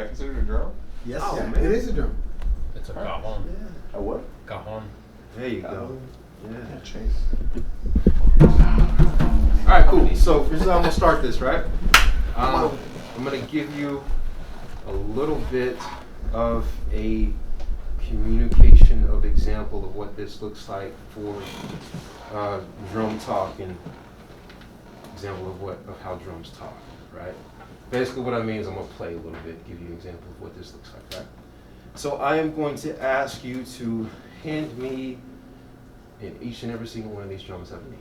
that considered a drum? Yes, Oh, man. it is a drum. It's a cajon. Yeah. A what? Cajon. There you go. Yeah, Yeah. Chase. All right, cool. So this is how I'm gonna start this, right? I'm gonna give you a little bit of a communication of example of what this looks like for drum talk and example of how drums talk, right? Basically, what I mean is I'm gonna play a little bit, give you an example of what this looks like, right? So I am going to ask you to hand me, and each and every single one of these drums have names.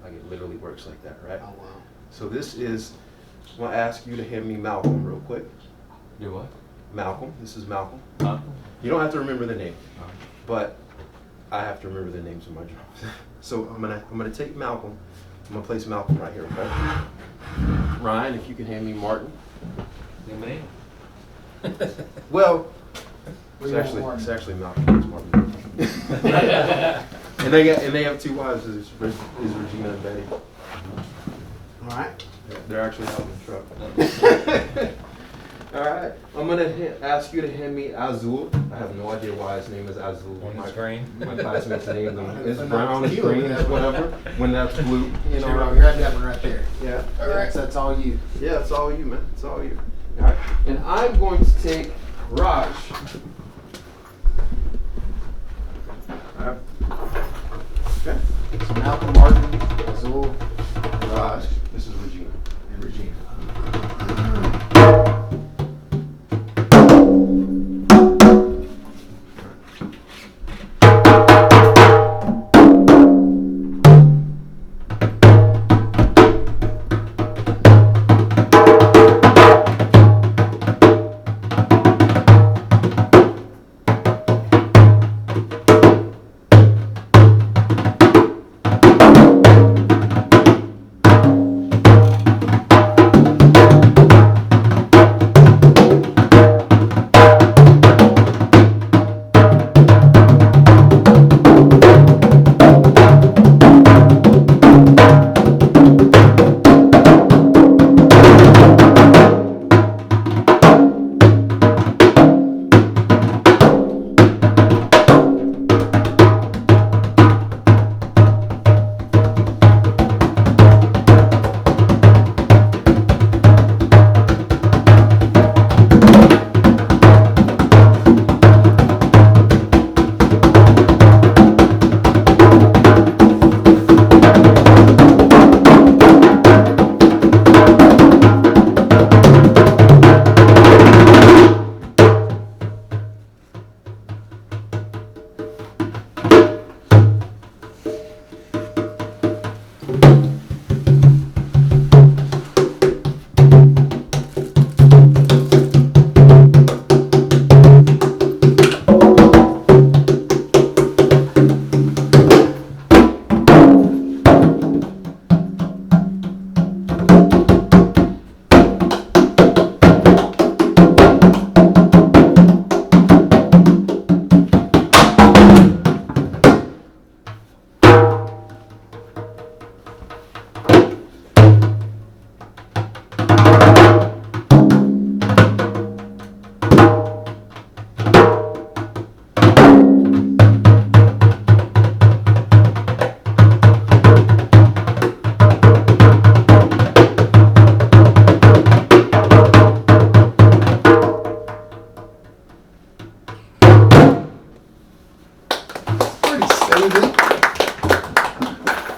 Like it literally works like that, right? Oh, wow. So this is, I'm gonna ask you to hand me Malcolm real quick. Do what? Malcolm, this is Malcolm. Huh? You don't have to remember the name, but I have to remember the names of my drums. So I'm gonna take Malcolm. I'm gonna place Malcolm right here, okay? Ryan, if you can hand me Martin. Name name. It's What do you want, actually Martin? Malcolm. It's Martin. and they have two wives. Is Regina and Betty. All right. They're actually out in the truck. All right. I'm gonna ask you to hand me Azul. I have no idea why his name is Azul. On the screen. My classmates named him. It's It's brown, it's tequila, green, it's whatever. When that's blue, you Sure, know. grab that one right there. Yeah. All right. That's all you. Yeah, it's all you, man. It's all you. All right. And I'm going to take Raj. All right. Okay. So Malcolm, Martin, Azul, Raj. This is Regina. and Regina.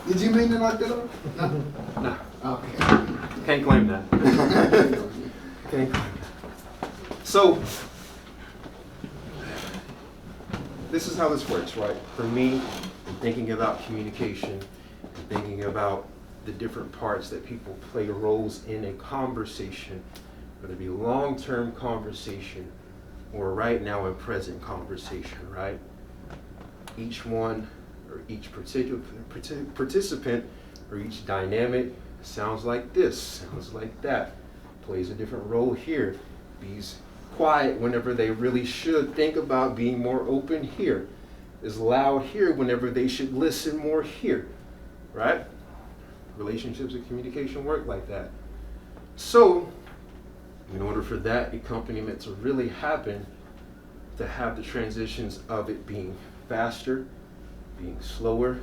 Did you mean to knock that off? No. No. Okay. Can't claim that. Can't claim that. So, this is how this works, right? For me, thinking about communication, and thinking about the different parts that people play roles in a conversation, whether it be long-term conversation or right now in present conversation, right? Each one or each particular participant or each dynamic sounds like this, sounds like that, plays a different role here, be's quiet whenever they really should think about being more open here, is loud here whenever they should listen more here, right? Relationships and communication work like that. So, In order for that accompaniment to really happen, to have the transitions of it being faster, being slower,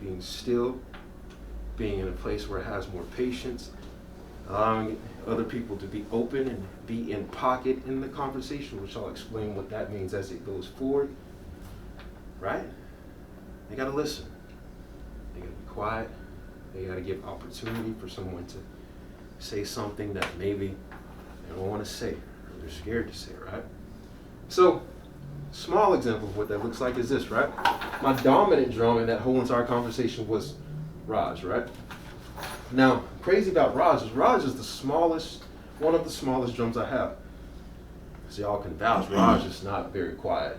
being still, being in a place where it has more patience, allowing other people to be open and be in pocket in the conversation, which I'll explain what that means as it goes forward, right? They gotta listen. They gotta be quiet. They gotta give opportunity for someone to say something that maybe they don't want to say, or they're scared to say, right? So, small example of what that looks like is this, right? My dominant drum in that whole entire conversation was Raj, right? Now, crazy about Raj is the smallest, one of the smallest drums I have. So y'all can vouch, Raj is not very quiet,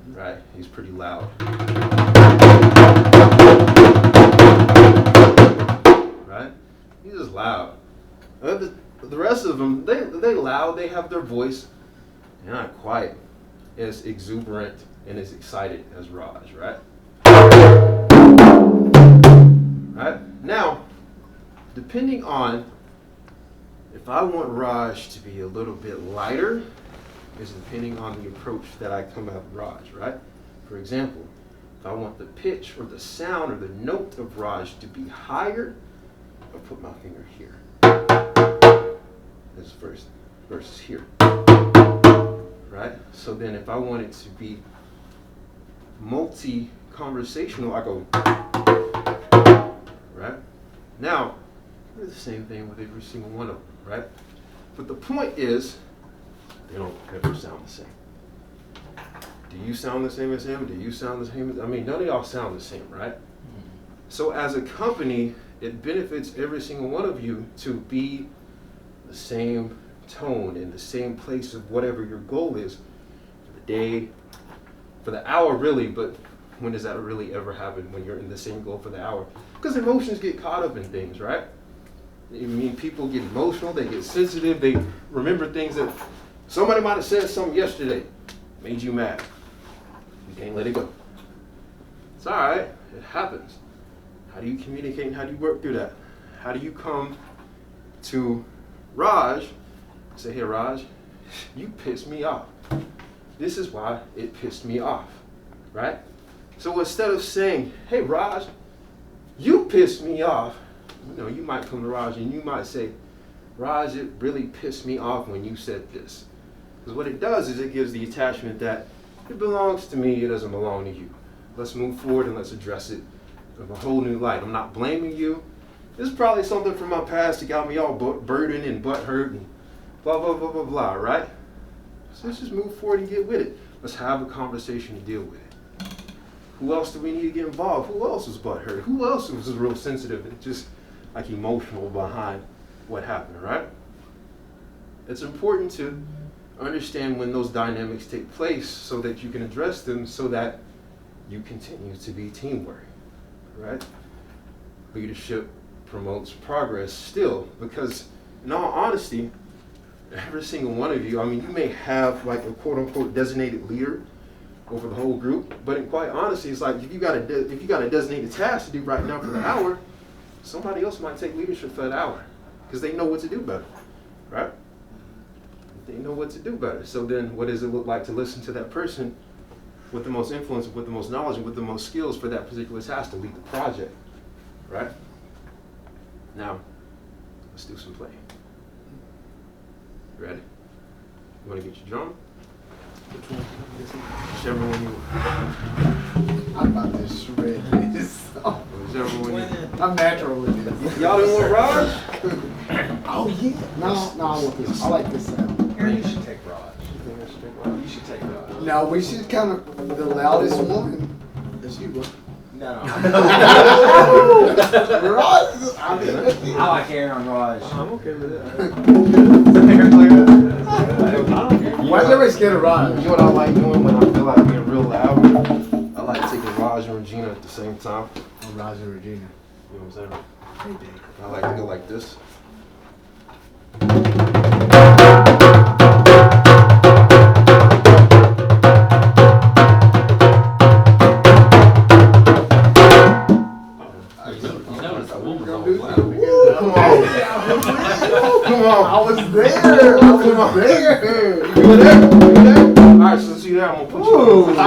right? He's pretty loud. Right? He's just loud. The rest of them, they loud, they have their voice. They're not quite as exuberant and as excited as Raj, right? Right? Now, depending on if I want Raj to be a little bit lighter, is depending on the approach that I come at Raj, right? For example, if I want the pitch or the sound or the note of Raj to be higher, I'll put my finger here. This versus here. Right? So then if I want it to be multi-conversational, I go, right? Now, do the same thing with every single one of them, right? But the point is, they don't ever sound the same. Do you sound the same as him? Do you sound the same as, I mean, none of y'all sound the same, right? So as a company, it benefits every single one of you to be the same tone in the same place of whatever your goal is for the day, for the hour really, but when does that really ever happen when you're in the same goal for the hour? Because emotions get caught up in things, right? I mean, people get emotional, they get sensitive, they remember things that somebody might have said something yesterday, made you mad. You can't let it go. It's all right, it happens. How do you communicate and how do you work through that? How do you come to Raj and say, hey Raj, you pissed me off. This is why it pissed me off, right? So instead of saying, hey Raj, you pissed me off, you know, you might come to Raj and you might say, Raj, it really pissed me off when you said this. Because what it does is it gives the attachment that it belongs to me, it doesn't belong to you. Let's move forward and let's address it with a whole new light. I'm not blaming you. This is probably something from my past that got me all burdened and butthurt and blah, blah, blah, blah, blah, right? So let's just move forward and get with it. Let's have a conversation to deal with it. Who else do we need to get involved? Who else was butthurt? Who else was real sensitive and just like emotional behind what happened, right? It's important to understand when those dynamics take place so that you can address them so that you continue to be teamwork, right? Leadership promotes progress still, because in all honesty, every single one of you, I mean, you may have like a quote unquote designated leader over the whole group, but in quite honesty, it's like if you got a designated task to do right now for the hour, somebody else might take leadership for that hour because they know what to do better, right? They know what to do better. So then what does it look like to listen to that person with the most influence, with the most knowledge, and with the most skills for that particular task to lead the project, right? Now, let's do some playing. Ready? You want to get your drum? Which one? Whichever one you want. I'm about to shred this. Whichever one you I'm natural with this. Y'all didn't want Raj? Oh yeah. No, I want this. I like this sound. Here, you should take Raj. You think I should take Raj? You should take Raj. No, we should kind of the loudest one. That's you, bro. No. Raj, I like Aaron Raj. I'm okay with that. why is everybody scared of Raj? You know what I like doing when I feel like being real loud? I like taking Raj and Regina at the same time. Oh, Raj and Regina. You know what I'm saying? Hey, Dave. I like to go like this. Come on. I was there. Come on. There. You there? Alright, so see that, I'm gonna put you Ooh, on. I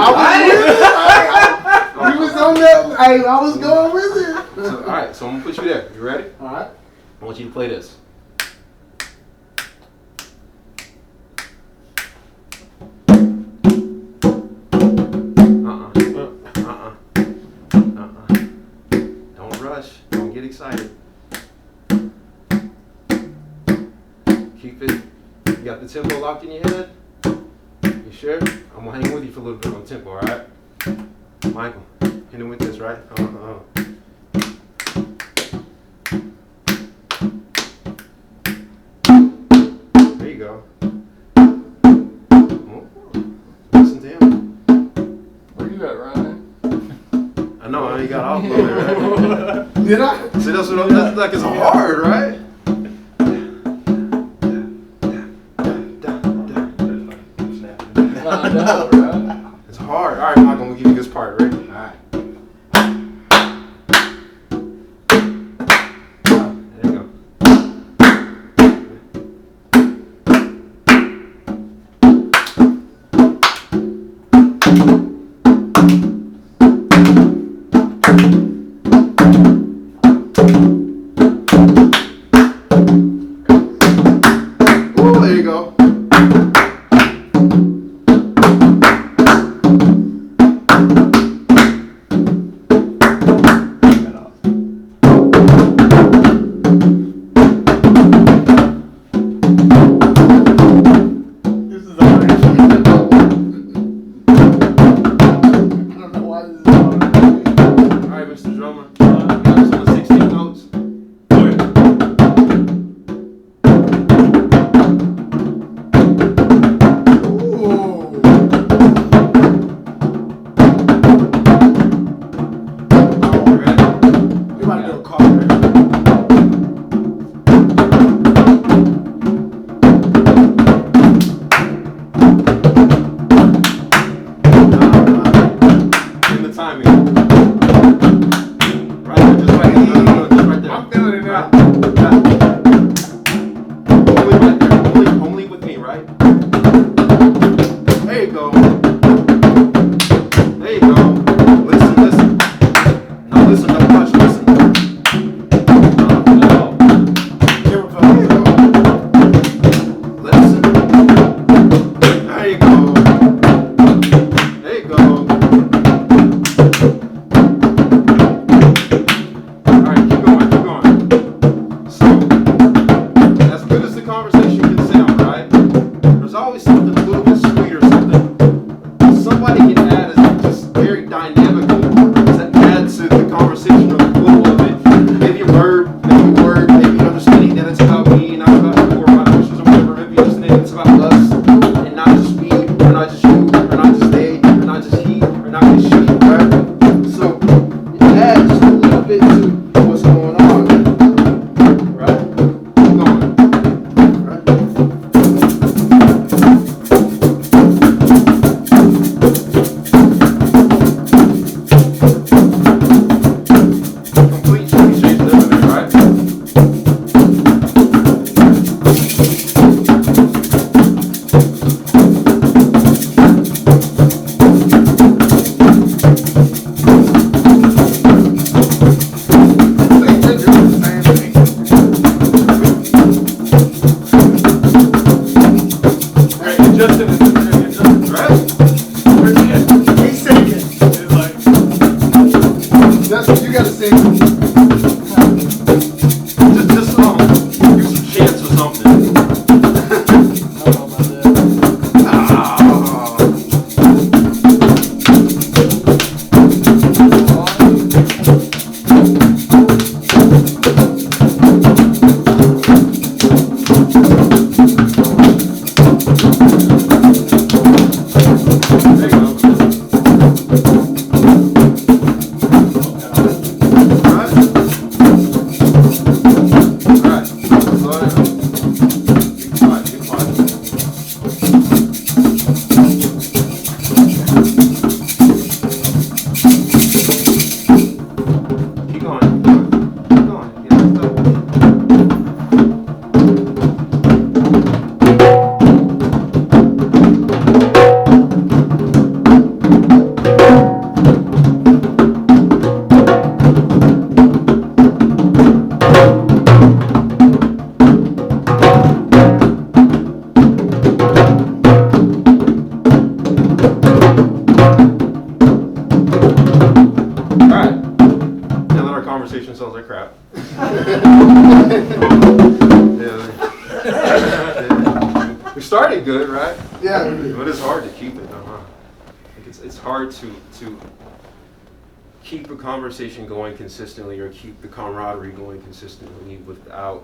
was on that. I was going with it. So, alright, so I'm gonna put you there. You ready? All right. I want you to play this. Don't rush. Don't get excited. Keep it. You got the tempo locked in your head? You sure? I'm gonna hang with you for a little bit on tempo, alright? Michael, hitting with this, right? There you go. Oh, listen to him. Where you at, Ryan? I know, I ain't got off a little bit, right? Did I? See, that's like it's hard, right? I know, right? It's hard. All right, Michael, we'll give you this part, ready? All right. There you go. Ooh, there you go. This is already. I don't know why this is already. All right, Mr. Drummer. You got us on the 16 notes. Ooh. You ready? You about to do a call, man. In the timing. Right there, just right there. No, just right there. I'm feeling it now. Only right there. Only with me, right? There you go. There you go. Listen. Now listen, don't touch, listen. No. Here we go. Listen. There you go. There you go. Alright, keep going. So, as good as the conversation can sound, right? There's always something a little bit sweeter, somebody can add as just very dynamically to add to the conversation or the flow of it. Maybe a verb, maybe a word, maybe an understanding that it's about me, not about you or my emotions or whatever. Maybe understanding it's about us and not just me, or not just you, or not just they, or not just he, or not just she, right? So, add just a little bit to what's going on, right? Keep going, right? Complete change living there, right? Right, and Justin is Right? He's singing. like, That's what you gotta sing. Just give some chance or something. I don't know about that. Ah. There you go. Right? Right. Slow down. Be quiet, be quiet. Keep going. Keep going. Yeah, let's go. it's hard to keep a conversation going consistently or keep the camaraderie going consistently without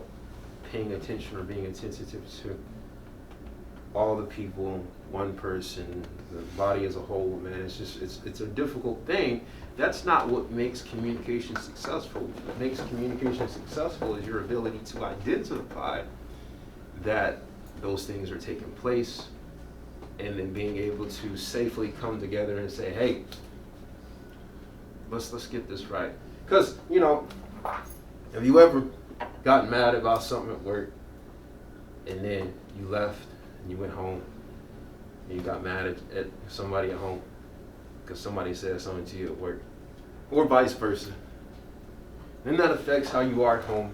paying attention or being attentive to all the people, one person, the body as a whole, man. It's a difficult thing. That's not what makes communication successful. What makes communication successful is your ability to identify that those things are taking place and then being able to safely come together and say, hey, let's get this right. Because, you know, have you ever gotten mad about something at work and then you left and you went home and you got mad at somebody at home because somebody said something to you at work, or vice versa? Then that affects how you are at home.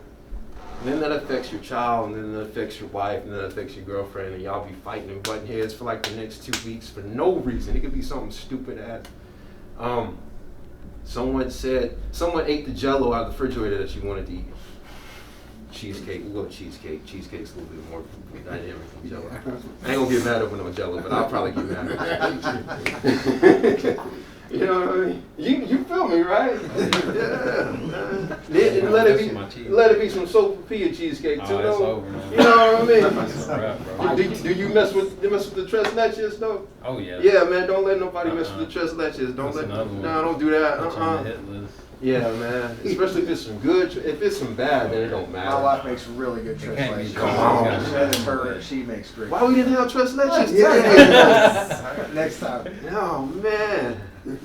And then that affects your child, and then that affects your wife, and then that affects your girlfriend, and y'all be fighting and butting heads for like the next 2 weeks for no reason. It could be something stupid as someone ate the Jell-O out of the refrigerator that you wanted to eat. Cheesecake, we go cheesecake. Cheesecake's a little bit more dynamic than Jell-O. I ain't gonna get mad over no Jell-O, but I'll probably get mad at you know what I mean? You feel me, right? Yeah, man. And let it be some sopapilla cheesecake too, though. Over, man. You know what I mean? That's a wrap, bro. Do you mess with the tres leches though? Oh yeah. Yeah, man. Don't let nobody mess with the tres leches. That's another one. No, don't do that. Put you on the hit list. Yeah, man. Especially if it's some good. If it's some bad, then it don't matter. My wife makes really good tres can't be leches. Come on. Her, she makes great. Why we didn't have tres leches? Yes. Next time. Oh man.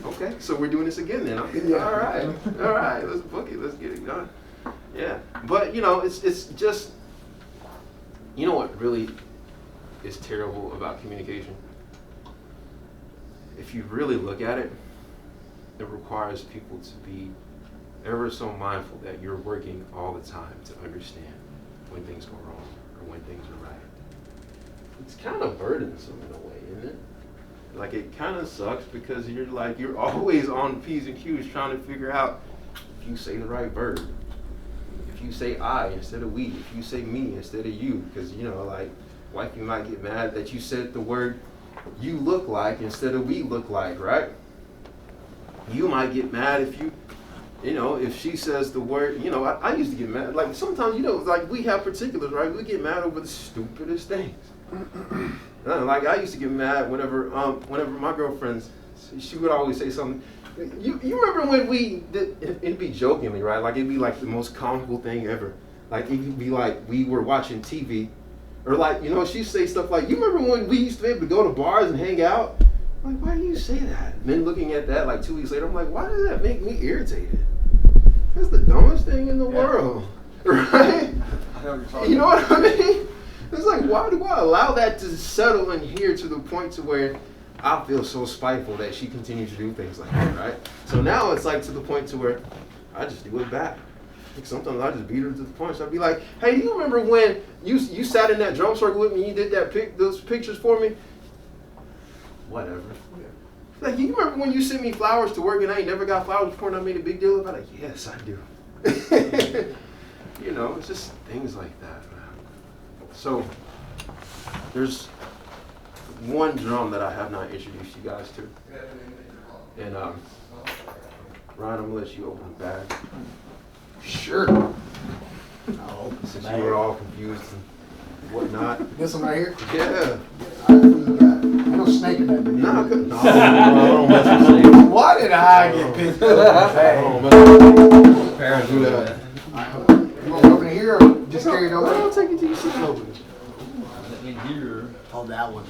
Okay, so we're doing this again then. Okay. All right. Let's book it. Let's get it done. Yeah, but you know, it's just, you know what really is terrible about communication? If you really look at it, it requires people to be ever so mindful that you're working all the time to understand when things go wrong or when things are right. It's kind of burdensome in a way, isn't it? Like, it kind of sucks because you're always on P's and Q's trying to figure out if you say the right verb, if you say I instead of we, if you say me instead of you, because, you know, like, wifey might get mad that you said the word you look like instead of we look like, right? You might get mad if if she says the word, I used to get mad. Like, sometimes, like, we have particulars, right? We get mad over the stupidest things. Like, I used to get mad whenever my girlfriends, she would always say something. You remember when we did, it'd be jokingly, right? Like, it'd be like the most comical thing ever. Like, it'd be like we were watching TV, or like, she'd say stuff like, you remember when we used to be able to go to bars and hang out? I'm like, why do you say that? And then looking at that, like 2 weeks later, I'm like, why does that make me irritated? That's the dumbest thing in the world, right? You know what I mean? It's like, why do I allow that to settle in here to the point to where I feel so spiteful that she continues to do things like that, right? So now it's like to the point to where I just do it back. Like, sometimes I just beat her to the punch. I'd be like, hey, do you remember when you sat in that drum circle with me and you did those pictures for me? Whatever. Like, you remember when you sent me flowers to work and I ain't never got flowers before and I made a big deal about it? Yes, I do. It's just things like that, man. So, there's one drum that I have not introduced you guys to. And, Ryan, I'm going to let you open the bag. Sure. Since you were all confused and whatnot. This one right here? Yeah. Ain't no snake in that. No, I don't mess with snakes. Why did I get picked up? I don't mess with snakes. Parents do that. You want to open it here or just carry it over? I'll take it to your seat and open it. Let me hear. Oh, that one.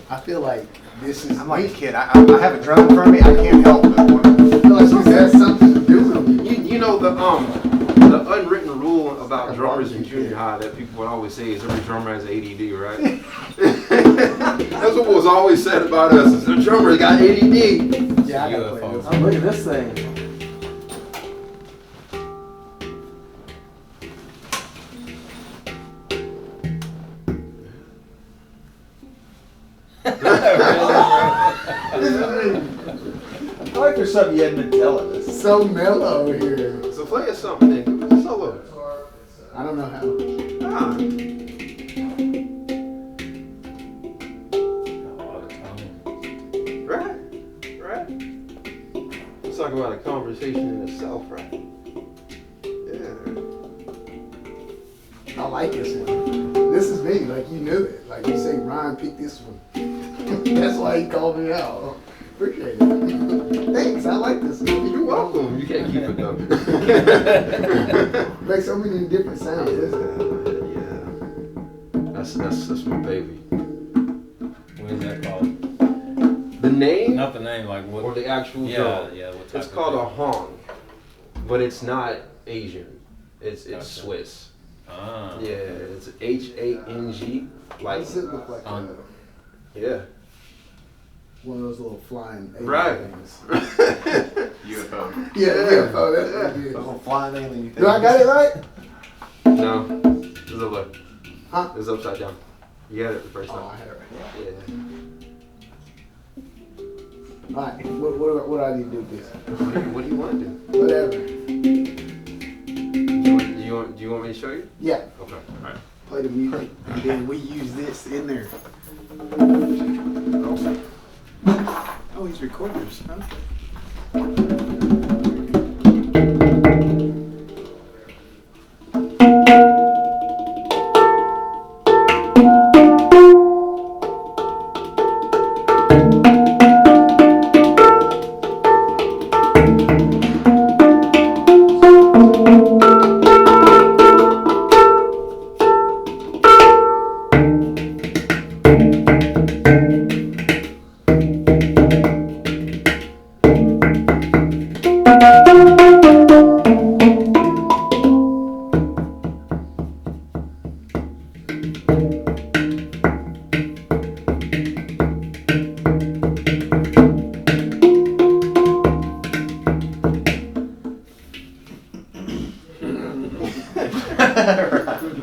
I feel like this is. I'm like a kid. I have a drum in front of me. I can't help but want to. I feel like this has something to do with it. You know the unwritten rule about drummers in junior high that people would always say is every drummer has ADD, right? That's what was always said about us. Is the drummer got ADD. Yeah, I gotta play this. Oh, look at this thing. I feel like there's something you hadn't been telling us. So mellow here. So play us something then. Give us a solo. I don't know how. Ah. Right. talk about a conversation in itself, right? Yeah. I like this one. This is me, like you knew it. Like you say, Ryan picked this one. That's why he called me out. Appreciate it. Thanks, I like this one. You're welcome. You can't keep it though. Makes so many different sounds. Yeah. That's my baby. What is that called? The name Not the name, like what? or the actual Yeah, drum? yeah. What type It's of called a thing? hong, but it's not Asian. It's Gotcha. Swiss. Ah. Yeah, it's HANG. Why Like, does it look like yeah. one of those little flying alien Right. things? UFO. Yeah, UFO, that's what it is. Little flying alien thing. Do I got it right? No, it's over. Huh? It's upside down. You got it the first Oh, I time. had it right. Yeah. Alright, what do I need to do with this? What do you want to do? Whatever. Do you want me to show you? Yeah, Okay. All right. play the music, and then we use this in there. Oh, he's recorders, huh?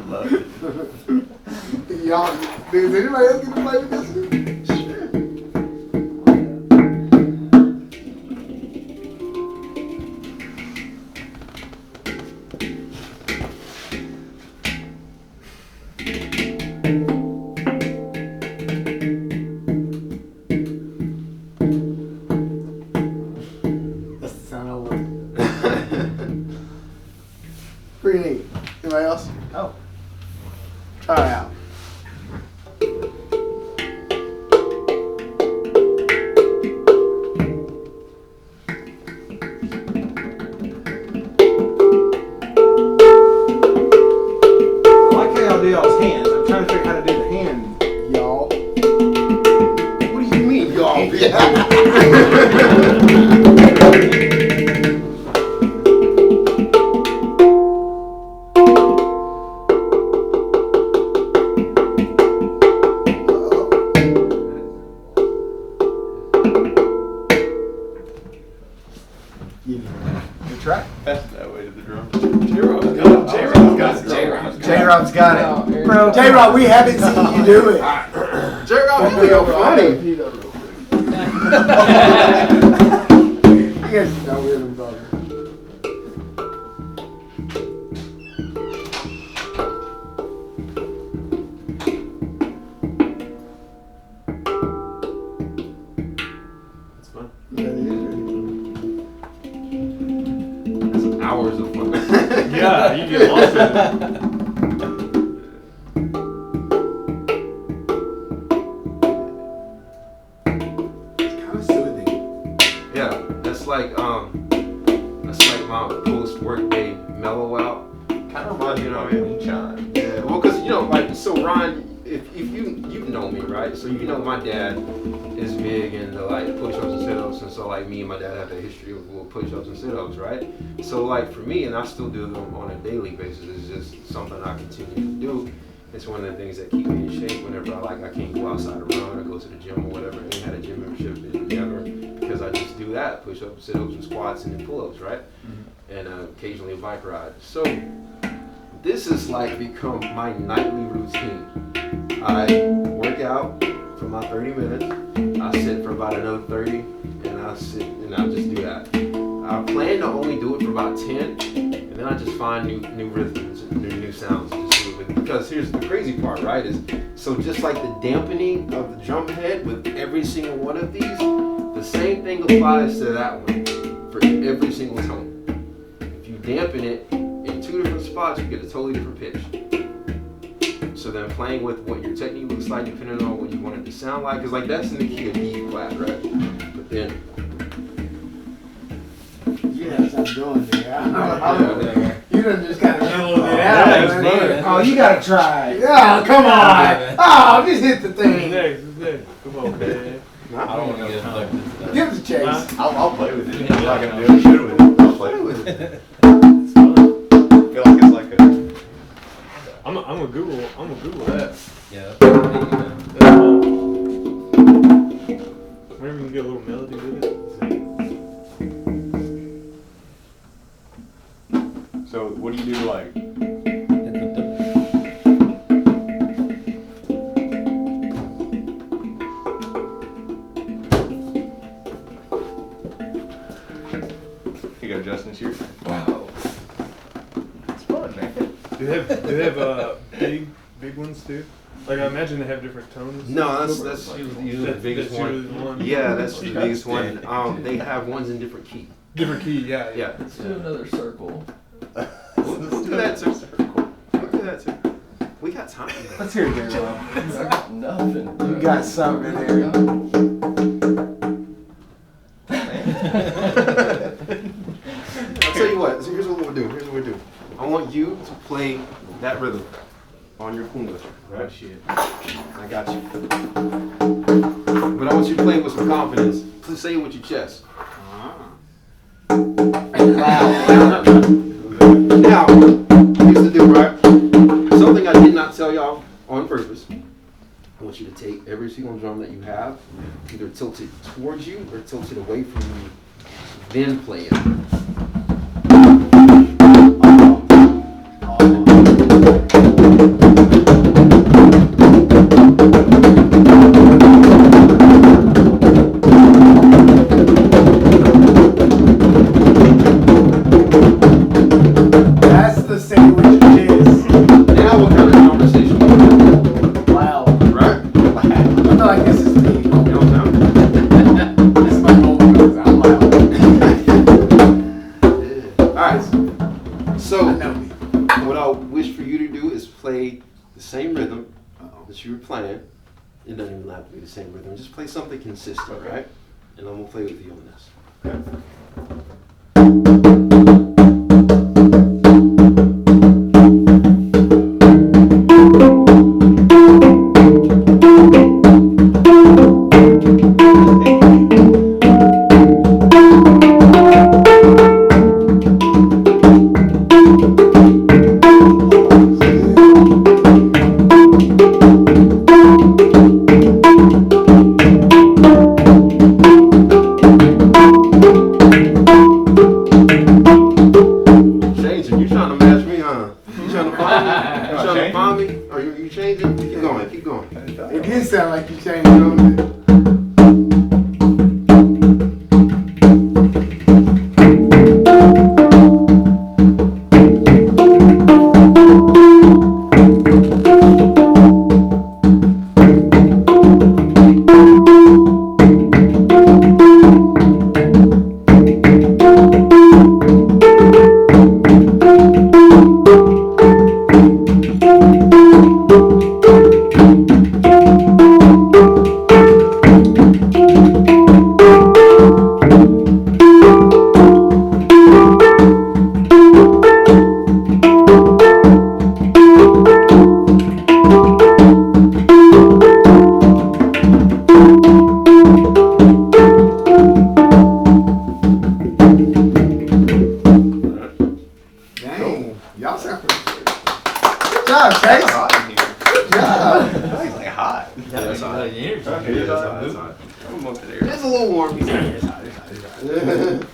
Love it. Y'all, does anybody else get to play with this one? That's the sound I want. Pretty neat. Anybody else? Oh. Try it out. I like how y'all do y'all's hands. I'm trying to figure out how to do the hand. Y'all. What do you mean, y'all? Good try. Pass it that way to the drum. J-Rob's got it. Bro, J-Rob, we haven't seen you do it. J-Rob, you real funny. You guys know we're the brother. It's fun. Yeah, it is. It's hours of fun. Yeah, you get lost in it. It's kind of soothing. Yeah, that's like my post work day mellow out. kind of reminds me of moonshine. Yeah, well, cause like so Ron, if you know me, right? So you know my dad is big into like push-ups and sit-ups, and so like me and my dad have a history of little push-ups and sit-ups, right? So like for me, and I still do them on a daily basis. It's just something I continue to do. It's one of the things that keep me in shape whenever I can't go outside and run or go to the gym or whatever. I ain't had a gym membership never, because I just do that, push-ups, sit-ups, and squats, and then pull-ups, right? And occasionally a bike ride. So this has like become my nightly routine. I work out for my 30 minutes. I sit for about another 30, and I sit and I just do that. I plan to only do it for about 10, and then I just find new rhythms and new sounds to just do it with. Because here's the crazy part, right? Is so just like the dampening of the drum head with every single one of these, the same thing applies to that one. for every single tone. If you dampen it in 2 different spots, you get a totally different pitch. So then playing with what your technique looks like, depending on what you want it to sound like, because like that's in the key of D flat, right? But then, Yes, I'm doing it. Yeah. You done just kind of mellowed it out. Yeah, man. Oh, you gotta try. Yeah, come on. Oh, just hit the thing. Come on, man. I don't want to get like this. Give us a chase. I'll play with it. I'm not gonna do any good with it. I'll play with it. It's fun. I feel like it's like a. I'm gonna Google that. Yeah. Maybe we can get a little melody with it. So what do you do like? You got Justin's here. Wow. It's fun, man. Do they have big ones too? Like I imagine they have different tones. no, that's usually the biggest that's one. usually the one. Yeah, that's the biggest one. They have ones in different key. Different key, yeah. Yeah. Let's do another circle. We'll do that too. We'll do that too. We got time. Let's hear it, J-Rob. I got nothing. You got something in there. I'll tell you what. So here's what we'll do. I want you to play that rhythm on your conga. Right? Shit. I got you. But I want you to play with some confidence. Please say it with your chest. Now, here's the deal, right? Something I did not tell y'all on purpose. I want you to take every single drum that you have, either tilt it towards you or tilt it away from you, then play it. That's the sandwich is. Now what kind of conversation we have, Wow. right? I feel like this is me. You know what I'm saying? This is my moment because I'm loud. Alright, so I know me. what I wish for you to do is play the same rhythm that you were playing. It doesn't even have to be the same rhythm. Just play something consistent, right? And then we'll play with you on this. Changing. You trying to match me, huh? You trying to find me? You trying to find me? Are you changing? Keep going. Keep going. It did sound like you changed on it. Dang. Y'all sound pretty good. Good job, Chase. Hot in here. Good job. It's like hot. Yeah, that's hot. Like energy. Okay, Yeah, it's that's hot. hot. That's hot. I'm up to there. It's a little warm. It's hot, it's hot, it's hot.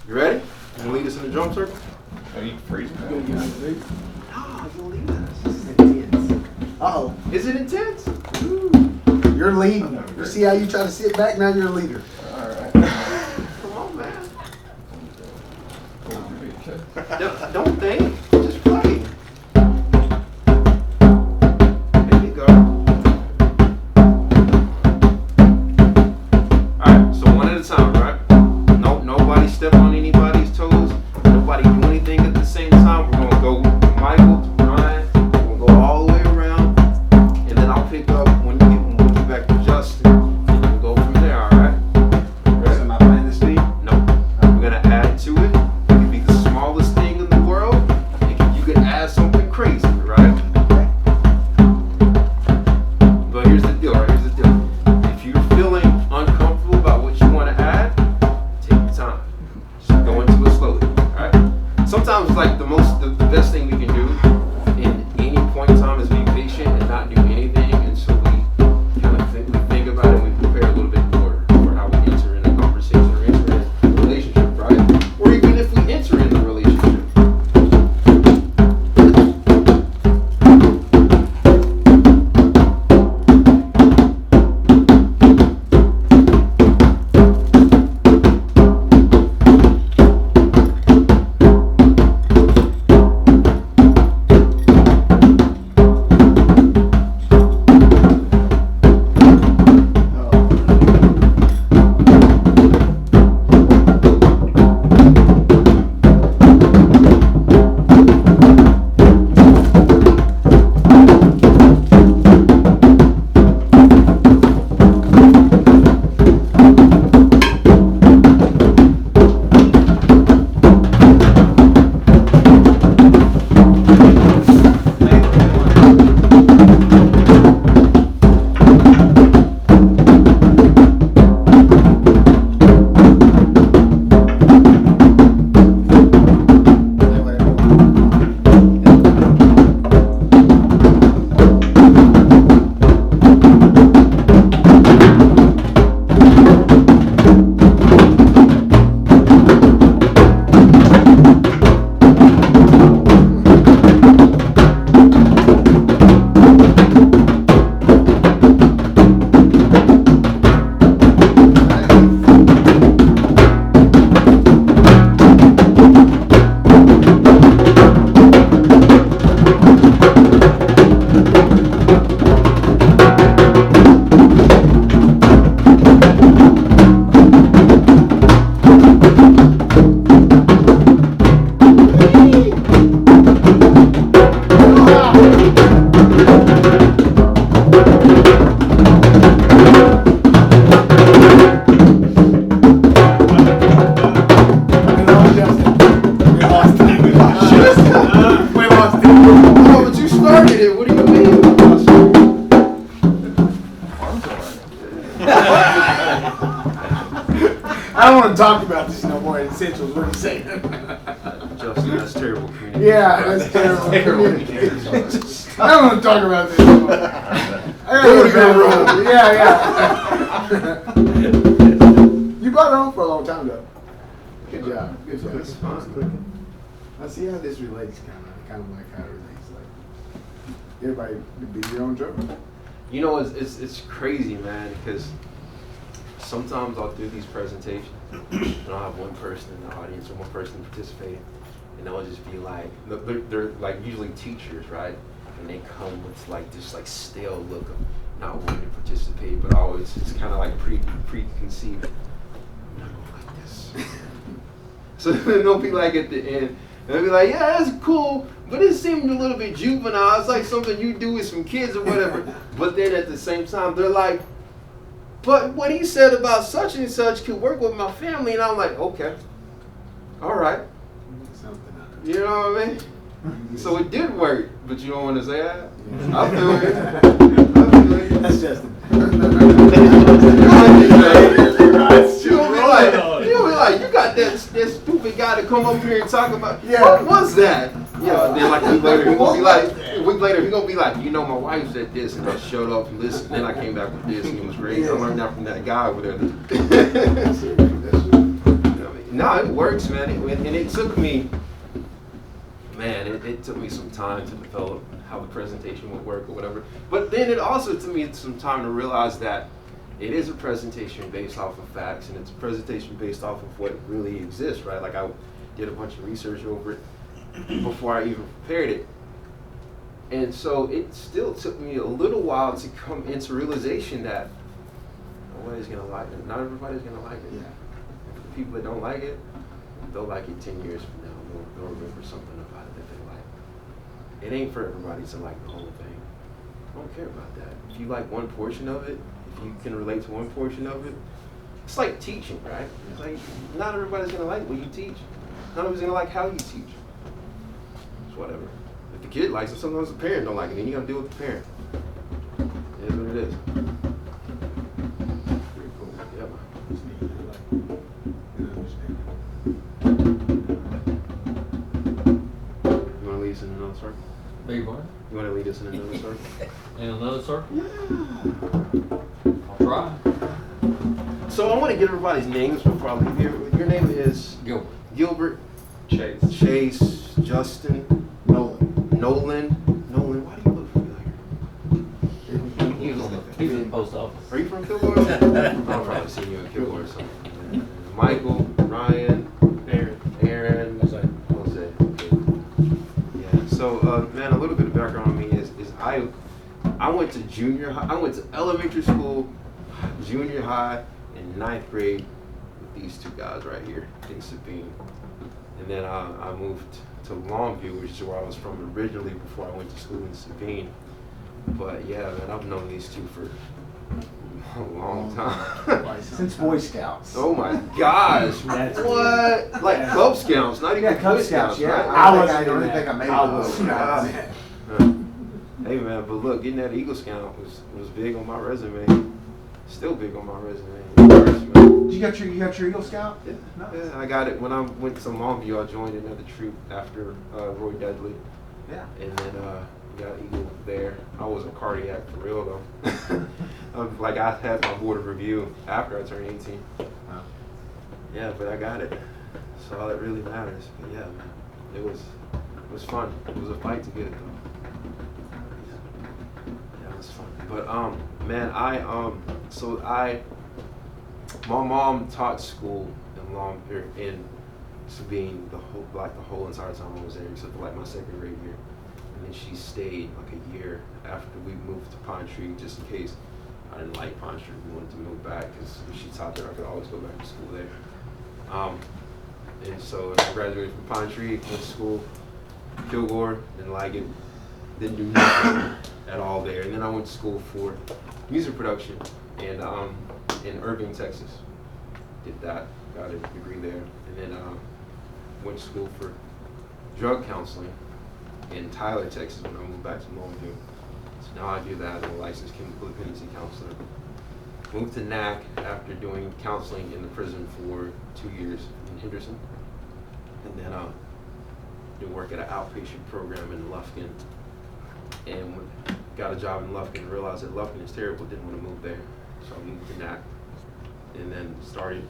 You ready? You gonna lead us in the drum circle? Oh, you freezing? No, you'll lead us. This is intense. Uh-oh. Is it intense? You're leading. You see how you try to sit back? Now you're a leader. Alright. Come on, man. Don't think. Just play. There you go. All I don't want to talk about this no more. Essentials. What are you saying? Justin, that's terrible communication. Yeah, that's terrible. I don't want to talk about this no more. I gotta go to bed room. Yeah. You brought it home for a long time though. Good job. Good job. It's fun. I see how this relates, kind of like how it relates. Like everybody be your own drummer. You know, it's crazy, man, because sometimes I'll do these presentations and I'll have one person in the audience or one person participating, and they'll just be like, they're like usually teachers, right? And they come with like this like stale look of not wanting to participate, but always it's kind of like preconceived. I'm not gonna like this. So then they'll be like at the end, and they'll be like, yeah, that's cool, but it seemed a little bit juvenile. It's like something you do with some kids or whatever. But then at the same time, they're like, but what he said about such and such could work with my family. And I'm like, okay, all right. You know what I mean? So it did work, but you don't want to say that? Yeah. I feel it. That's Justin. You'll be like, you got that stupid guy to come up here and talk about, yeah. What was that? Yeah, then like a week later, he gonna be like, you know, my wife said this, and I showed up and listened, then I came back with this, and it was great. I learned that from that guy over there. No, it works, man, and it took me, man, it took me some time to develop how the presentation would work or whatever. But then it also took me some time to realize that it is a presentation based off of facts, and it's a presentation based off of what really exists, right? Like I did a bunch of research over it before I even prepared it. And so it still took me a little while to come into realization that nobody's gonna like it. Not everybody's gonna like it. Yeah. The people that don't like it, they'll like it 10 years from now. They'll remember something about it that they like. It ain't for everybody to like the whole thing. I don't care about that. If you like one portion of it, if you can relate to one portion of it, it's like teaching, right? It's like not everybody's gonna like what you teach. Not everybody's gonna like how you teach. It's whatever. If the kid likes it, sometimes the parent don't like it, then you gotta deal with the parent. It is what it is. Pretty cool. Yeah, man. You wanna lead us in another circle? Beg your pardon? You wanna lead us in another circle? In another circle? I'll try. So I want to get everybody's names before I leave here. Your name is Gilbert, Chase, Justin, Nolan, why do you look familiar? He's in the post office. Are you from Kilgore? I've probably seen you in Kilgore or something. Michael, Ryan, Aaron, Jose. Okay. Yeah. So, man, a little bit of background on me is I went to junior high. I went to elementary school, junior high, and 9th grade with these two guys right here in Sabine. And then I moved to Longview, which is where I was from originally before I went to school in Sabine. But yeah, man, I've known these two for a long time. Since Boy Scouts. Oh my gosh! That's what? Like Cub Scouts, not even Cub Boy Scouts, Scouts, right? I don't think I made those. God. Hey man, but look, getting that Eagle Scout was big on my resume. Still big on my resume. You got your Eagle Scout? Yeah, yeah, I got it when I went to Longview. I joined another troop after Roy Dudley. Yeah. And then got Eagle there. I wasn't cardiac for real though. Like I had my board of review after I turned 18. Wow. Yeah, but I got it. So all that really matters. But yeah, man, it was fun. It was a fight to get it though. Yeah, it was fun. But man, my mom taught school in Sabine the whole entire time I was there, except for like my 2nd grade year. And then she stayed like a year after we moved to Pine Tree, just in case I didn't like Pine Tree. We wanted to move back because if she taught there, I could always go back to school there. And so I graduated from Pine Tree, went to school, Kilgore, didn't like it, didn't do nothing at all there. And then I went to school for music production in Irving, Texas. Did that, got a degree there, and then went to school for drug counseling in Tyler, Texas when I moved back to Longview. So now I do that. I'm a licensed chemical dependency counselor. moved to NAC after doing counseling in the prison for 2 years in Henderson. And then did work at an outpatient program in Lufkin. And got a job in Lufkin, realized that Lufkin is terrible, didn't want to move there. So I moved to NAC. And then started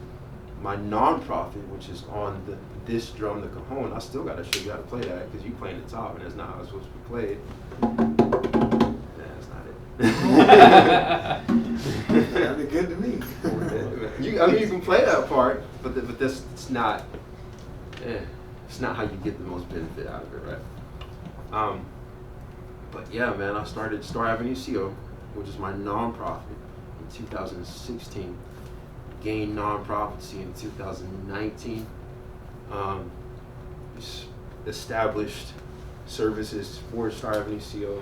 my nonprofit, which is on this drum, the cajon. I still got to show you how to play that because you playing the top and that's not how it's supposed to be played. That's not it. That'd be good to me. I mean, you can play that part, but this it's not. It's not how you get the most benefit out of it, right? But yeah, man, I started Star Avenue CO, which is my nonprofit, in 2016. Gained nonprofitcy in 2019. Established services for Star Avenue CO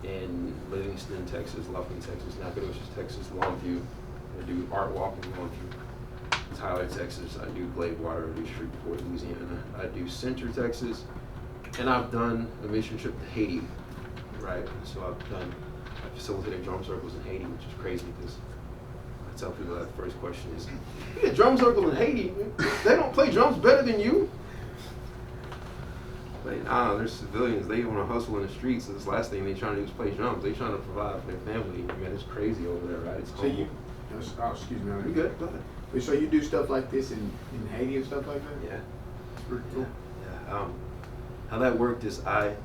in Livingston, Texas, Lufkin, Texas, Nacogdoches, Texas, Longview. I do art walk in Longview. Tyler, Texas. I do Bladewater. I do Shreveport, Louisiana. I do Center, Texas. And I've done a mission trip to Haiti, right? So I facilitated drum circles in Haiti, which is crazy because I tell people that the first question is, you get drum circles in Haiti, they don't play drums better than you? Like, nah, they're civilians. They want to hustle in the streets. And this last thing they trying to do is play drums. They trying to provide for their family. I mean, it's crazy over there, right? It's So you, excuse me. You good? Go ahead. So you do stuff like this in Haiti and stuff like that? Yeah. That's pretty cool. Yeah. How that worked is I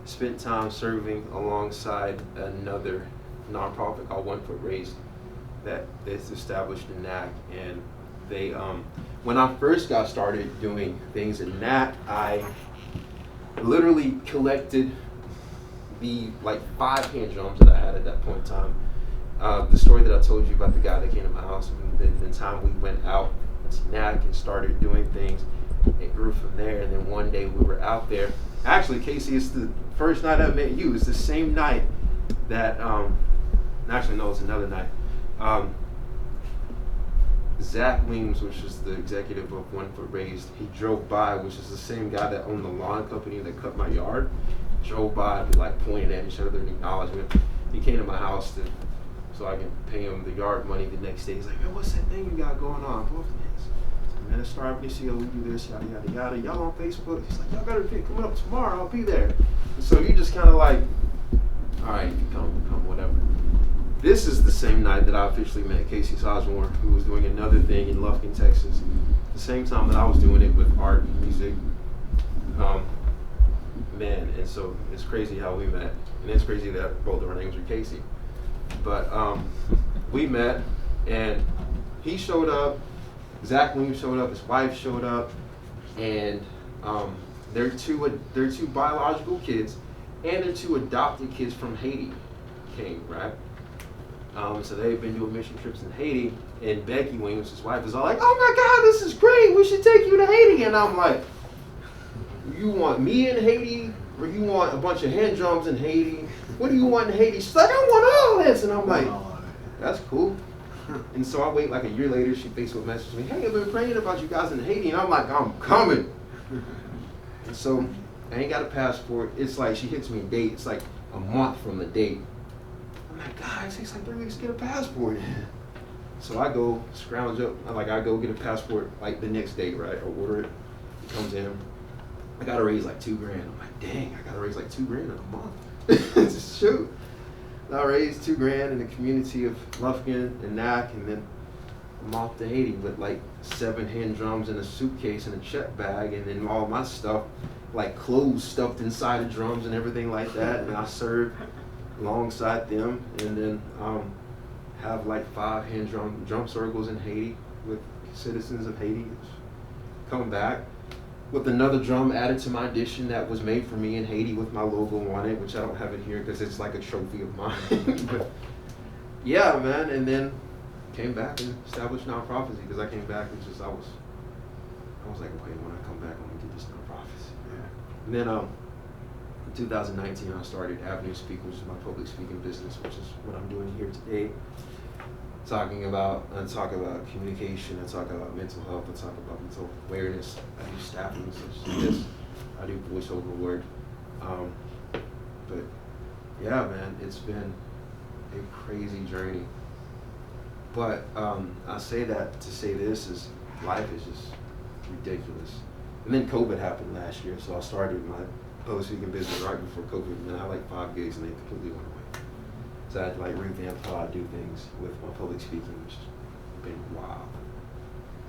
spent time serving alongside another nonprofit called One Foot Raised that is established in NAC, and they when I first got started doing things in NAC, I literally collected the 5 hand drums that I had at that point in time. The story that I told you about the guy that came to my house, and then the time we went out to NAC and started doing things, it grew from there. And then one day we were out there. Actually, Casey, it's the first night I met you. It's the same night that, actually no, it's another night. Zach Weems, which is the executive of One Foot Raised, he drove by, which is the same guy that owned the lawn company that cut my yard. Drove by and pointed at each other and acknowledgement. He came to my house so I can pay him the yard money the next day. He's like, man, what's that thing you got going on? Both hands. Man, it's Star Avenue CO, we do this, yada, yada, yada. Y'all on Facebook? He's like, y'all better be coming up tomorrow, I'll be there. And so you just kind of like, all right, come, whatever. This is the same night that I officially met Casey Osborne, who was doing another thing in Lufkin, Texas. The same time that I was doing it with art and music. Man, and so it's crazy how we met. And it's crazy that both of our names are Casey. But we met, and he showed up, Zach Williams showed up, his wife showed up, and their two biological kids and their 2 adopted kids from Haiti came, right? So they've been doing mission trips in Haiti, and Becky Williams, his wife, is all like, oh my God, this is great, we should take you to Haiti. And I'm like, you want me in Haiti, or you want a bunch of hand drums in Haiti? What do you want in Haiti? She's like, I want all this. And I'm like, that's cool. And so I wait a year later, she Facebook messages me, hey, I've been praying about you guys in Haiti. And I'm like, I'm coming. And so I ain't got a passport. It's like she hits me a date. It's like a month from the date. I'm like, God, it takes 3 weeks to get a passport. So I go scrounge up. I go get a passport the next day, right? Or order it. It comes in. I gotta raise $2,000. I'm like, dang, I gotta raise $2,000 in a month. Just shoot. I raised $2,000 in the community of Lufkin and NAC, and then I'm off to Haiti with 7 hand drums in a suitcase and a check bag, and then all my stuff, clothes stuffed inside the drums and everything like that. And I serve alongside them, and then have 5 hand drum circles in Haiti with citizens of Haiti. Come back with another drum added to my edition that was made for me in Haiti with my logo on it, which I don't have it here because it's a trophy of mine. But yeah, man, and then came back and established nonprofits because I came back and I was like, okay, when I come back, I'm gonna do this nonprofits. Yeah. And then in 2019, I started Avenue Speak, which is my public speaking business, which is what I'm doing here today. I talk about communication, I talk about mental health, I talk about mental awareness. I do staffing such as this. I do voiceover work. But yeah, man, it's been a crazy journey. But I say that to say this is life is just ridiculous. And then COVID happened last year, so I started my public speaking business right before COVID, and then I had like 5 gigs and they completely went away. So I had to like revamp how I do things with my public speaking, which has been wild.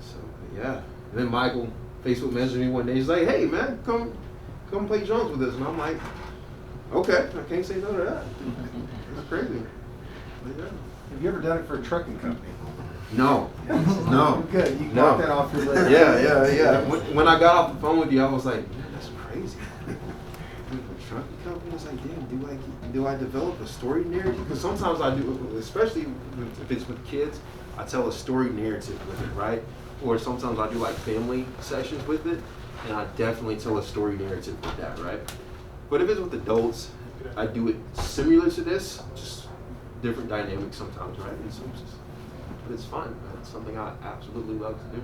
So yeah. And then Michael Facebook messaged me one day, he's like, hey man, come play drums with us. And I'm like, okay, I can't say no to that. It's crazy. But yeah. Have you ever done it for a trucking company? No, no. Good. You No. got that off your list. Yeah. When I got off the phone with you, I was like, man, that's crazy. A trucking company, it's like, damn, do I develop a story narrative? Because sometimes I do, especially if it's with kids, I tell a story narrative with it, right? Or sometimes I do like family sessions with it, and I definitely tell a story narrative with that, right? But if it's with adults, I do it similar to this, just different dynamics sometimes, right? But it's fun, man. It's something I absolutely love to do.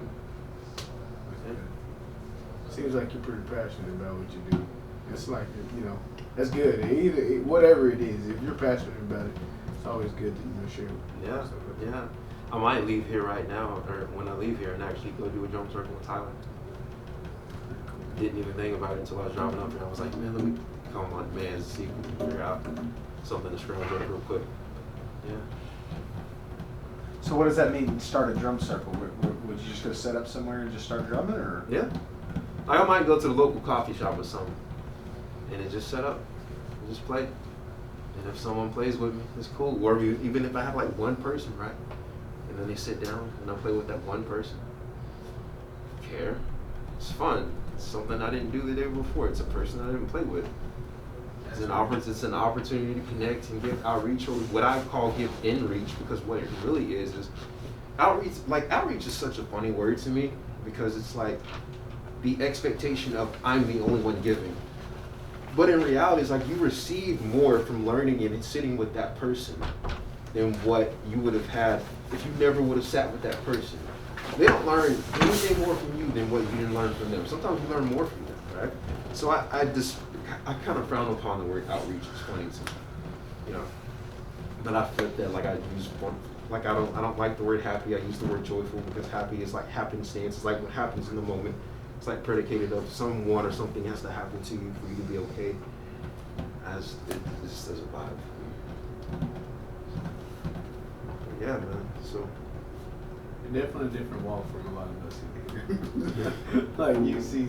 Seems like you're pretty passionate about what you do. It's like, that's good. Either whatever it is, if you're passionate about it, it's always good to share. Yeah. I might leave here right now, or when I leave here, and actually go do a drum circle in Thailand. Didn't even think about it until I was driving up here. I was like, man, let me call my man and see if we can figure out something to scrounge up real quick. Yeah. So what does that mean, start a drum circle? Would you just go set up somewhere and just start drumming, or? Yeah. I might go to the local coffee shop or something, and then just set up, and just play. And if someone plays with me, it's cool. Or even if I have like one person, right? And then they sit down and I play with that one person. Care. It's fun. It's something I didn't do the day before. It's a person I didn't play with. It's an opportunity to connect and give outreach, or what I call give in reach, because what it really is outreach. Like, outreach is such a funny word to me, because it's like the expectation of I'm the only one giving. But in reality, it's like you receive more from learning it and sitting with that person than what you would have had if you never would have sat with that person. They don't learn anything more from you than what you didn't learn from them. Sometimes you learn more from them, right? So I kind of frown upon the word outreach. It's funny to me, But I flip that, like I use one, like I don't like the word happy. I use the word joyful, because happy is like happenstance. It's like what happens in the moment. It's like predicated of someone or something has to happen to you for you to be okay. As it just doesn't vibe. Yeah, man. So. Definitely a different walk from a lot of us here. Like you see,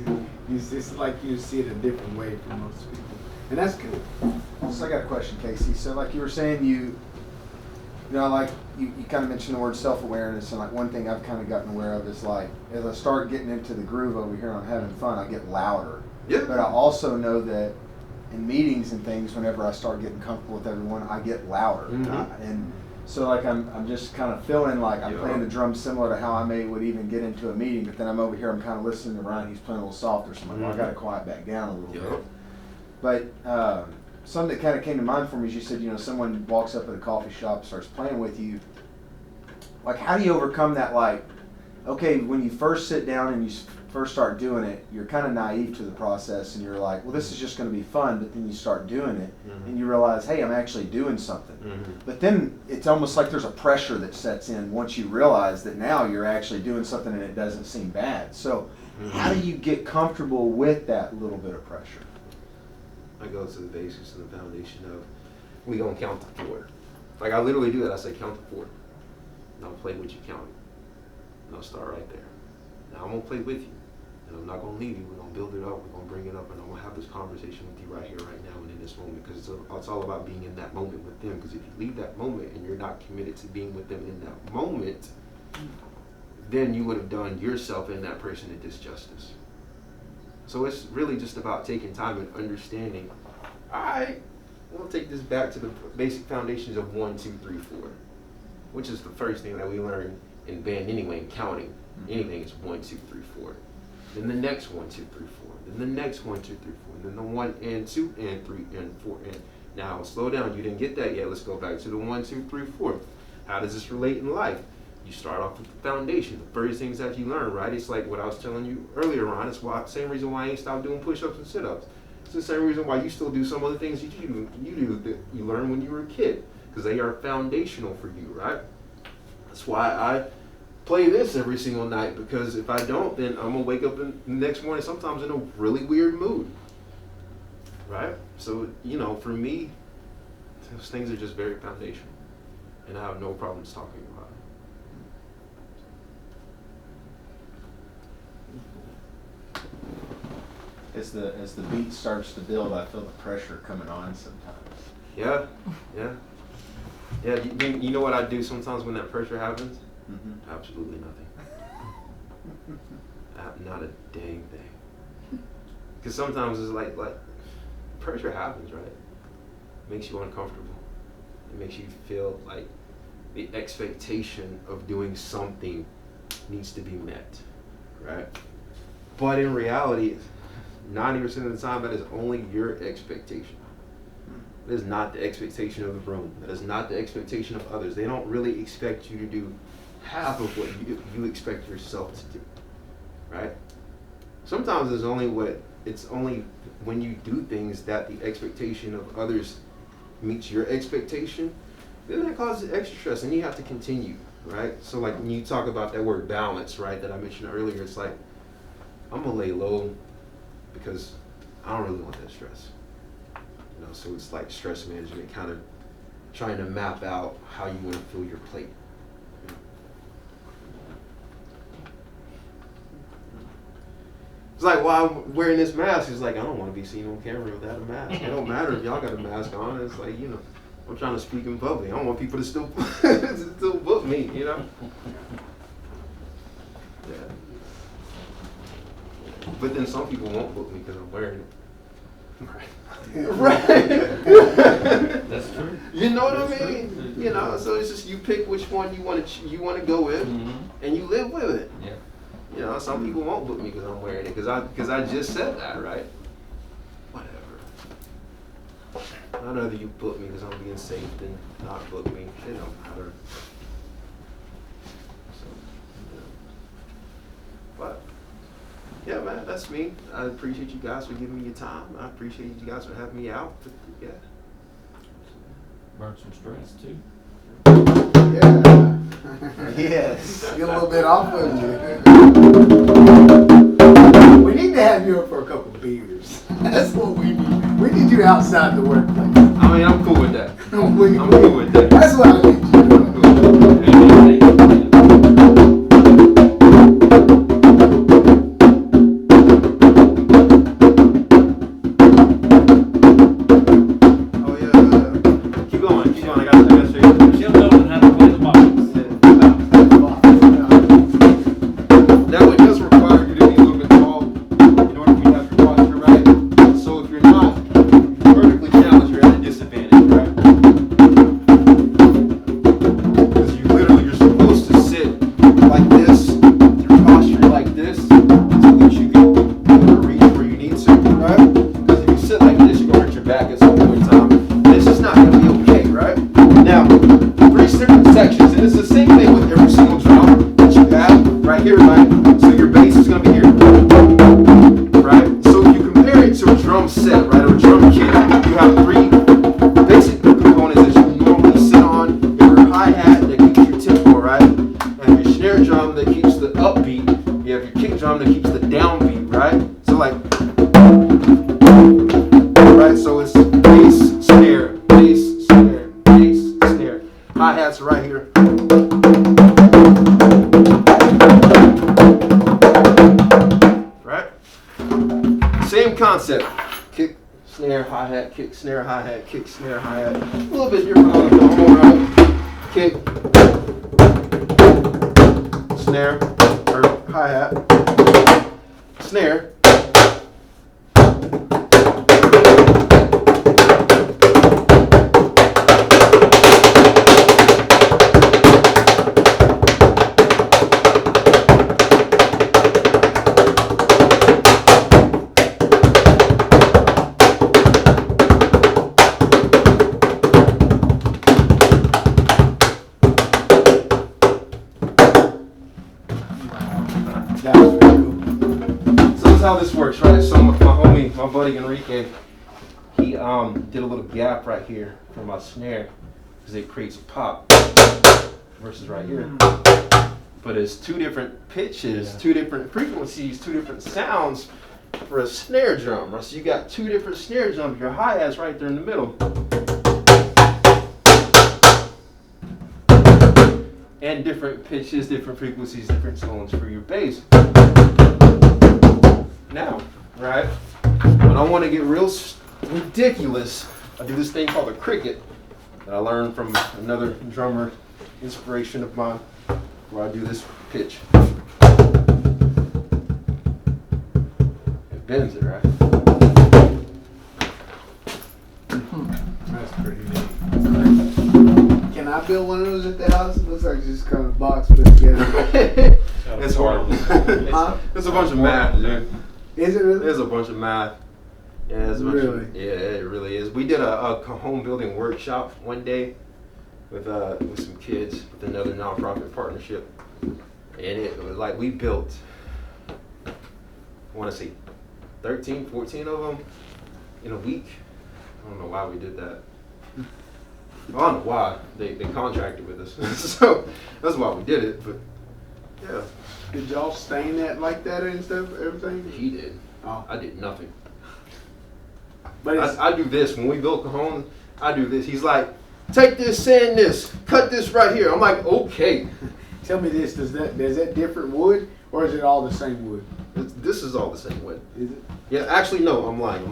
it's like you see it a different way from most people, and that's good. So I got a question, Casey. So like you were saying, you kind of mentioned the word self-awareness, and like one thing I've kind of gotten aware of is like, as I start getting into the groove over here and I'm having fun, I get louder. Yeah. But I also know that in meetings and things, whenever I start getting comfortable with everyone, I get louder. Mm-hmm. And so like I'm just kind of feeling like I'm Yeah. playing the drums similar to how I would even get into a meeting, but then I'm over here, I'm kind of listening to Ryan, he's playing a little softer, so I'm like, well, I got to quiet back down a little Yeah. bit. But something that kind of came to mind for me is you said, someone walks up at a coffee shop, starts playing with you. Like, how do you overcome that? Like, okay, when you first sit down and you first start doing it, you're kind of naive to the process, and you're like, well, this is just going to be fun, but then you start doing it, and you realize, hey, I'm actually doing something. But then it's almost like there's a pressure that sets in once you realize that now you're actually doing something and it doesn't seem bad. So how do you get comfortable with that little bit of pressure? I go to the basics and the foundation of, we gonna count to 4. Like I literally do that. I say count to 4. And I'll play with you counting. And I'll start right there. Now I'm gonna play with you. And I'm not gonna leave you. We're gonna build it up. We're gonna bring it up, and I'm gonna have this conversation with you right here, right now, and in this moment, because it's all about being in that moment with them. Because if you leave that moment and you're not committed to being with them in that moment, then you would have done yourself and that person a disjustice. So it's really just about taking time and understanding. All right, we'll take this back to the basic foundations of 1, 2, 3, 4, which is the first thing that we learn in band anyway. In counting, anything is 1, 2, 3, 4. Then the next 1, 2, 3, 4. Then the next 1, 2, 3, 4. Then the 1 and 2 and 3 and 4. And now slow down. You didn't get that yet. Let's go back to the 1, 2, 3, 4. How does this relate in life? You start off with the foundation, the first things that you learn, right? It's like what I was telling you earlier, Ron. It's why same reason why I ain't stopped doing push-ups and sit-ups. It's the same reason why you still do some of the things you do that you learned when you were a kid, because they are foundational for you, right? That's why I play this every single night, because if I don't, then I'm gonna wake up the next morning sometimes in a really weird mood, right? So, you know, for me, those things are just very foundational, and I have no problems talking about it. As the beat starts to build, I feel the pressure coming on sometimes. Yeah. You know what I do sometimes when that pressure happens? Mm-hmm. Absolutely nothing. Not a dang thing. Because sometimes it's like pressure happens, right? It makes you uncomfortable. It makes you feel like the expectation of doing something needs to be met, right? But in reality, 90% of the time, that is only your expectation. That is not the expectation of the room. That is not the expectation of others. They don't really expect you to do half of what you expect yourself to do, right? Sometimes it's only when you do things that the expectation of others meets your expectation, then that causes extra stress, and you have to continue, right? So like when you talk about that word balance, right, that I mentioned earlier, it's like, I'm gonna lay low because I don't really want that stress. You know, so it's like stress management, kind of trying to map out how you want to fill your plate. You know? It's like, while I'm wearing this mask, it's like, I don't want to be seen on camera without a mask. It don't matter if y'all got a mask on. It's like, you know, I'm trying to speak in public. I don't want people to still book me, you know? Yeah. But then some people won't book me because I'm wearing it. Right. Right. That's true. You know what I That's mean? true. You know, so it's just you pick which one you want to go with, and you live with it. Yeah. You know, some people won't book me because I'm wearing it because I just said that, right? Whatever. I'd rather you book me because I'm being safe than not book me. It don't matter. So, yeah. But. Yeah, man, that's me. I appreciate you guys for giving me your time. I appreciate you guys for having me out. But, yeah. Burn some stress too. Yeah. Yes. Get a little bit off of you. We need to have you up for a couple of beers. That's what we need. We need you outside the workplace. I mean, I'm cool with that. I'm cool with that. That's what I need you to do. Hi-hats right here. Right? Same concept. Kick, snare, hi-hat, kick, snare, hi-hat, kick, snare, hi-hat. A little bit different on the normal, right? Kick, snare, or hi-hat, snare. How this works, right? So my buddy Enrique, he did a little gap right here for my snare because it creates a pop. versus right here. But it's two different pitches, two different frequencies, two different sounds for a snare drum. Right? So you got two different snare drums. Your hi-hat's right there in the middle. And different pitches, different frequencies, different tones for your bass. Now, right, when I want to get real ridiculous, I do this thing called a cricket that I learned from another drummer inspiration of mine, where I do this pitch. It bends it, right? That's pretty neat. Can I build one of those at the house? It looks like just kind of box put together. It's hard. Huh? It's a bunch of math, dude. Is it really? There's a bunch of math. Yeah, it's a bunch Really? of, yeah, it really is. We did a home building workshop one day with some kids with another nonprofit partnership, and it was like we built, I want to say 13, 14 of them in a week. I don't know why we did that. I don't know why they contracted with us, so that's why we did it. But yeah, Did y'all stain that like that and stuff, everything? he did. Oh. I did nothing. But it's, I do this when we build Cajon. I do this. He's like, take this, sand this, cut this right here. I'm like, okay. tell me this, is that different wood or is it all the same wood? This is all the same wood. Is it? Yeah, actually, no, I'm lying.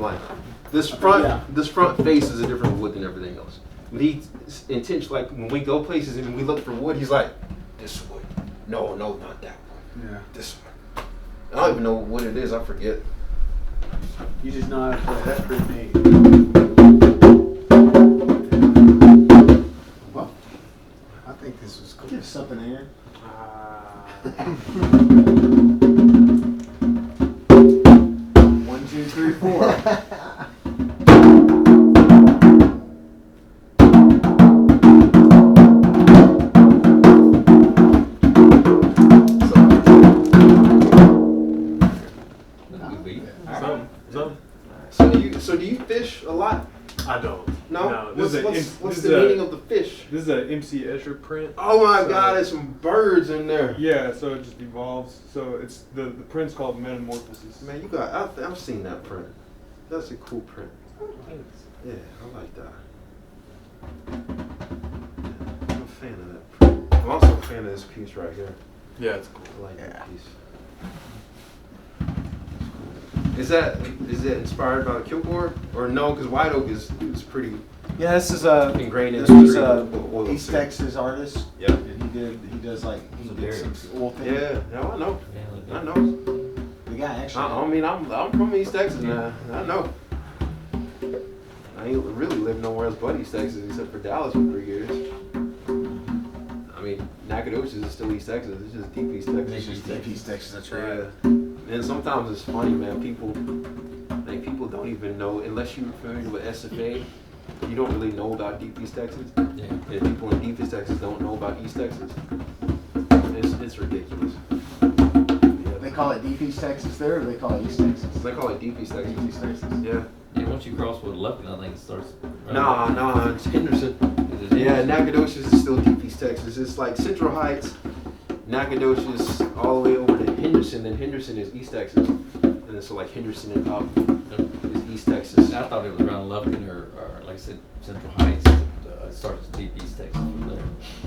This front face is a different wood than everything else. But he intentionally, like when we go places and we look for wood, he's like, this wood. No, not that one. Yeah. This one. I don't even know what it is. I forget. You just know how to play. That's pretty neat. Well, I think this was cool. Give something in. One, two, three, four. So do you fish a lot? I don't. No. This What's is the meaning of the fish? This is a MC Escher print. Oh my So- God! There's some birds in there. Yeah, so it just evolves. So it's the print's called Metamorphosis. Man, you got. I've seen that print. That's a cool print. Yeah, I like that. I'm a fan of that print. I'm also a fan of this piece right here. Yeah, it's cool. I like that piece. Is that inspired by the Kilgore or no? Because White Oak is pretty Yeah, this is ingrained in this the was street a of oil East scene. Texas artist. Yeah. And he does some oil thing. Yeah, no, I know. I know. The guy actually. I mean, I'm from East Texas now. I know. I ain't really lived nowhere else but East Texas except for Dallas for 3 years. I mean, Nacogdoches is still East Texas. It's just deep East Texas. It's just deep East Texas. That's right. Yeah. And sometimes it's funny, man. People don't even know unless you're familiar with SFA. You don't really know about deep East Texas. Yeah. And people in deep East Texas don't know about East Texas. It's ridiculous. They call it deep East Texas there, or they call it East Texas? They call it deep East Texas. Deep East Texas. Yeah. Yeah, once you cross with Lufkin, I think it starts. Nah, it's Henderson. Yeah, Nacogdoches is still deep East Texas. It's like Central Heights, Nacogdoches, all the way over to Henderson. Then Henderson is East Texas, and then so like Henderson and up is East Texas. I thought it was around Lufkin or like I said, Central Heights. It starts deep East Texas from there.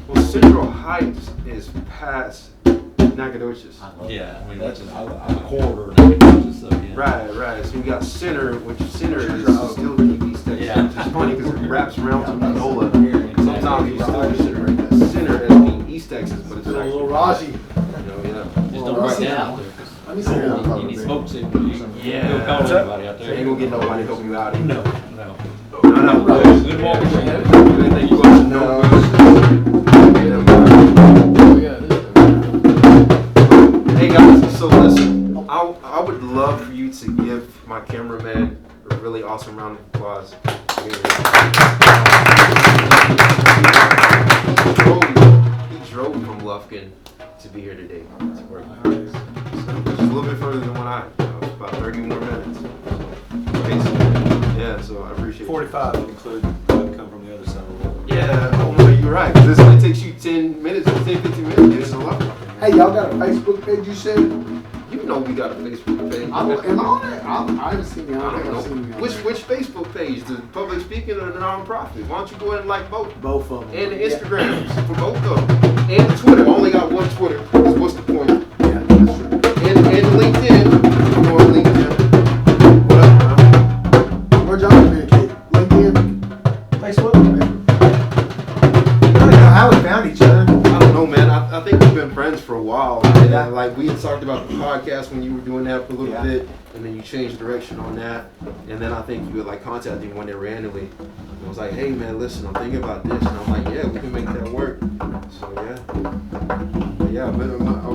Well, Central Heights is past Nacogdoches. Yeah, I mean That's that's a a corridor. So, yeah. Right. So you got Center, which Center is still deep East Texas. Yeah. Which is funny because it wraps around to Panola. Sometimes Exactly. you still consider Center as being East Texas, but it's A little actually, Raji. yeah. Just don't break down out there. Let me see how You need smoke signals. You Yeah. don't call anybody out So there. ain't gonna get nobody to help you out. No. No. Good morning. Anything you want to know? Hey guys, so listen, I would love for you to give my cameraman a really awesome round of applause. He drove from Lufkin to be here today to work. So, which is a little bit further than what about 30 more minutes. Okay, so, yeah, so I appreciate it. 45 would include come from the other side of the world. Yeah, oh my, you You're right, because this only takes you 10 minutes, 10, 15 minutes to get in the level. Hey, y'all got a Facebook page, you said? You know we got a Facebook page. Am I on it? I haven't seen you. I I don't think don't I've seen you. know. on Which there. Facebook page? The public speaking or the nonprofit? Why don't you go ahead and like both? Both of them. And the Instagrams for both of them. And the Twitter. I only got one Twitter. 'Cause what's the point? Yeah, that's true. And LinkedIn. You know what LinkedIn? What up, man? Where'd y'all communicate? LinkedIn? Facebook. I don't know how we found each other. I don't know, man. I think we've been friends for a while. And Yeah. like we had talked about the podcast when you were doing that for a little Yeah. bit, and then you changed direction on that. And then I think you had like contacted me one day randomly. And I was like, hey man, listen, I'm thinking about this. And I'm like, yeah, we can make that work. So yeah. But yeah,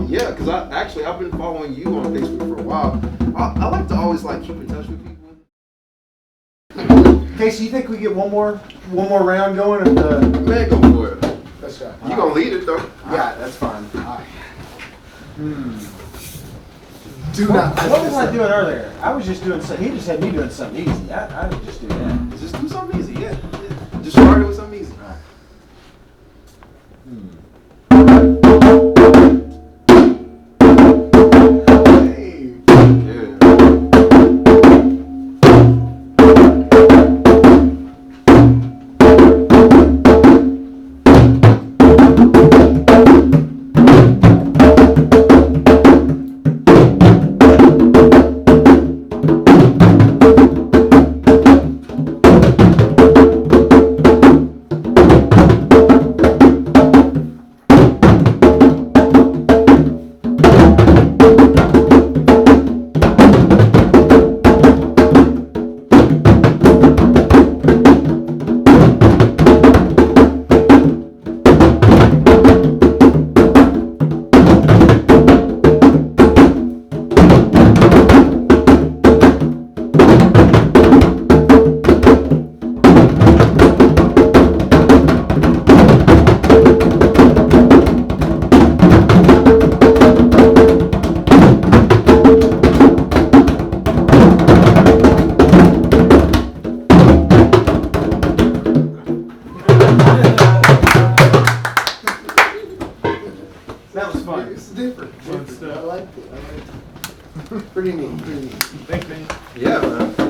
yeah, because I've been following you on Facebook for a while. I like to always like keep in touch with people. Casey, you think we get one more round going? If the Man, go for it. That's right. You gonna lead it though. yeah, that's fine. Alright. Hmm. Do What, not. what was I doing earlier? I was just doing something. He just had me doing something easy. I would just do that. Just do something easy, yeah. Just start it with something easy. Hey. Yeah. That was fun. It's different. Fun stuff. I liked it. Pretty neat. Pretty neat. Thanks, man. Yeah, man.